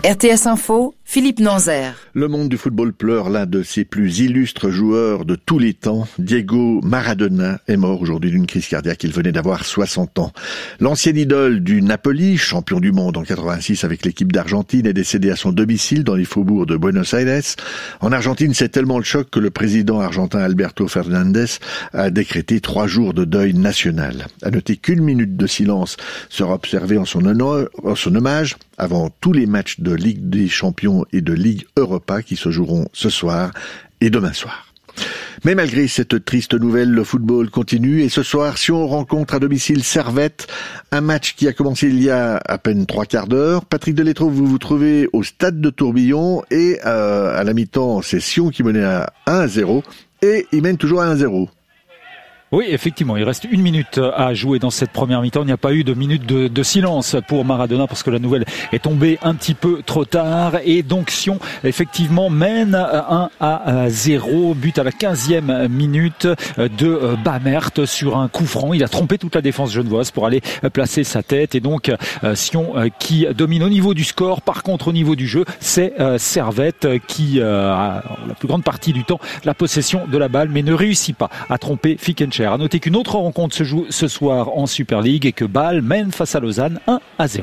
RTS Info, Philippe Nanzer. Le monde du football pleure l'un de ses plus illustres joueurs de tous les temps. Diego Maradona est mort aujourd'hui d'une crise cardiaque. Il venait d'avoir 60 ans. L'ancienne idole du Napoli, champion du monde en 86 avec l'équipe d'Argentine, est décédé à son domicile dans les faubourgs de Buenos Aires. En Argentine, c'est tellement le choc que le président argentin Alberto Fernandez a décrété 3 jours de deuil national. À noter qu'1 minute de silence sera observée en son hommage avant tous les matchs de Ligue des Champions et de Ligue Europa qui se joueront ce soir et demain soir. Mais malgré cette triste nouvelle, le football continue et ce soir, Sion rencontre à domicile Servette, un match qui a commencé il y a à peine 3 quarts d'heure. Patrick Delettre, vous vous trouvez au stade de Tourbillon et à la mi-temps, c'est Sion qui menait à 1-0 et il mène toujours à 1-0. Oui, effectivement, il reste 1 minute à jouer dans cette première mi-temps. Il n'y a pas eu de minute de silence pour Maradona parce que la nouvelle est tombée un petit peu trop tard. Et donc Sion, effectivement, mène 1-0. But à la 15e minute de Bamert sur un coup franc. Il a trompé toute la défense genevoise pour aller placer sa tête. Et donc Sion qui domine au niveau du score. Par contre, au niveau du jeu, c'est Servette qui a la plus grande partie du temps la possession de la balle, mais ne réussit pas à tromper Fickencher. À noter qu'une autre rencontre se joue ce soir en Super League et que Bâle mène face à Lausanne 1-0.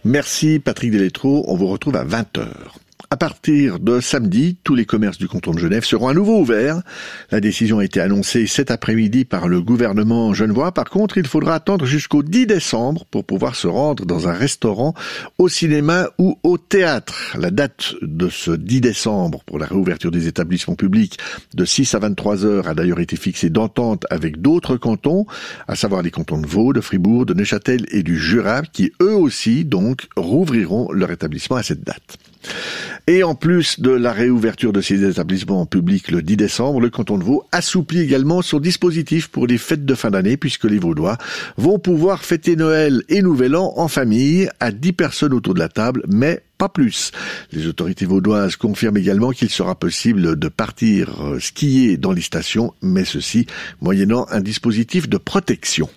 Merci Patrick Delettre, on vous retrouve à 20h. À partir de samedi, tous les commerces du canton de Genève seront à nouveau ouverts. La décision a été annoncée cet après-midi par le gouvernement genevois. Par contre, il faudra attendre jusqu'au 10 décembre pour pouvoir se rendre dans un restaurant, au cinéma ou au théâtre. La date de ce 10 décembre pour la réouverture des établissements publics de 6 à 23 heures a d'ailleurs été fixée d'entente avec d'autres cantons, à savoir les cantons de Vaud, de Fribourg, de Neuchâtel et du Jura, qui eux aussi donc rouvriront leur établissement à cette date. Et en plus de la réouverture de ces établissements publics le 10 décembre, le canton de Vaud assouplit également son dispositif pour les fêtes de fin d'année puisque les Vaudois vont pouvoir fêter Noël et Nouvel An en famille à 10 personnes autour de la table, mais pas plus. Les autorités vaudoises confirment également qu'il sera possible de partir skier dans les stations, mais ceci moyennant un dispositif de protection.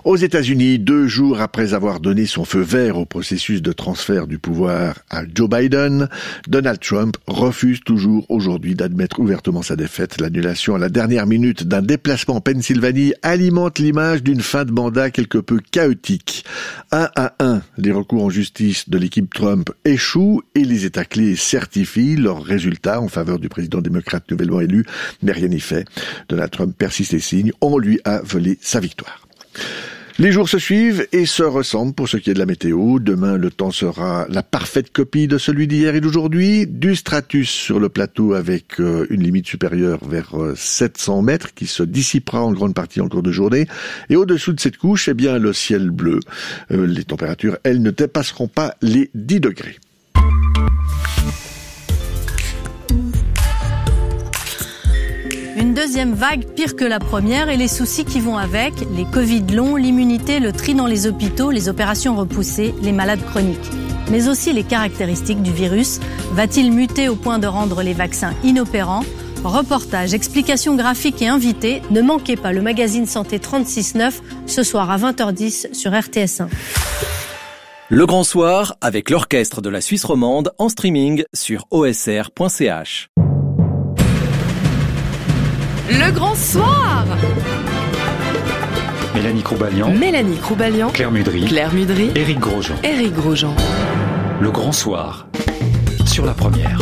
Aux États-Unis, 2 jours après avoir donné son feu vert au processus de transfert du pouvoir à Joe Biden, Donald Trump refuse toujours aujourd'hui d'admettre ouvertement sa défaite. L'annulation à la dernière minute d'un déplacement en Pennsylvanie alimente l'image d'une fin de mandat quelque peu chaotique. 1-1, les recours en justice de l'équipe Trump échouent et les États clés certifient leurs résultats en faveur du président démocrate nouvellement élu, mais rien n'y fait. Donald Trump persiste et signe, on lui a volé sa victoire. Les jours se suivent et se ressemblent pour ce qui est de la météo. Demain, le temps sera la parfaite copie de celui d'hier et d'aujourd'hui. Du stratus sur le plateau avec une limite supérieure vers 700 mètres qui se dissipera en grande partie en cours de journée. Et au-dessous de cette couche, eh bien, le ciel bleu. Les températures, elles, ne dépasseront pas les 10 degrés. Une deuxième vague pire que la première et les soucis qui vont avec, les Covid longs, l'immunité, le tri dans les hôpitaux, les opérations repoussées, les malades chroniques. Mais aussi les caractéristiques du virus. Va-t-il muter au point de rendre les vaccins inopérants ? Reportage, explications graphiques et invités. Ne manquez pas le magazine Santé 36.9 ce soir à 20h10 sur RTS 1. Le Grand Soir avec l'orchestre de la Suisse romande en streaming sur osr.ch. Le Grand Soir. Mélanie Croubalian. Claire Mudry. Éric Grosjean. Le Grand Soir sur la première.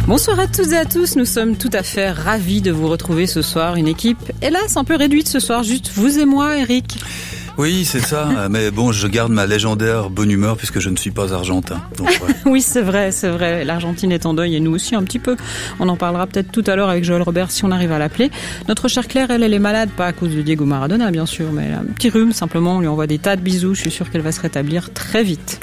Bonsoir à toutes et à tous, nous sommes tout à fait ravis de vous retrouver ce soir. Une équipe, hélas, un peu réduite ce soir, juste vous et moi, Éric. Oui, c'est ça, mais bon, je garde ma légendaire bonne humeur puisque je ne suis pas argentin. Donc, ouais. Oui, c'est vrai, l'Argentine est en deuil et nous aussi un petit peu. On en parlera peut-être tout à l'heure avec Joël Robert si on arrive à l'appeler. Notre chère Claire, elle est malade, pas à cause de Diego Maradona bien sûr, mais elle a un petit rhume simplement, on lui envoie des tas de bisous, je suis sûre qu'elle va se rétablir très vite.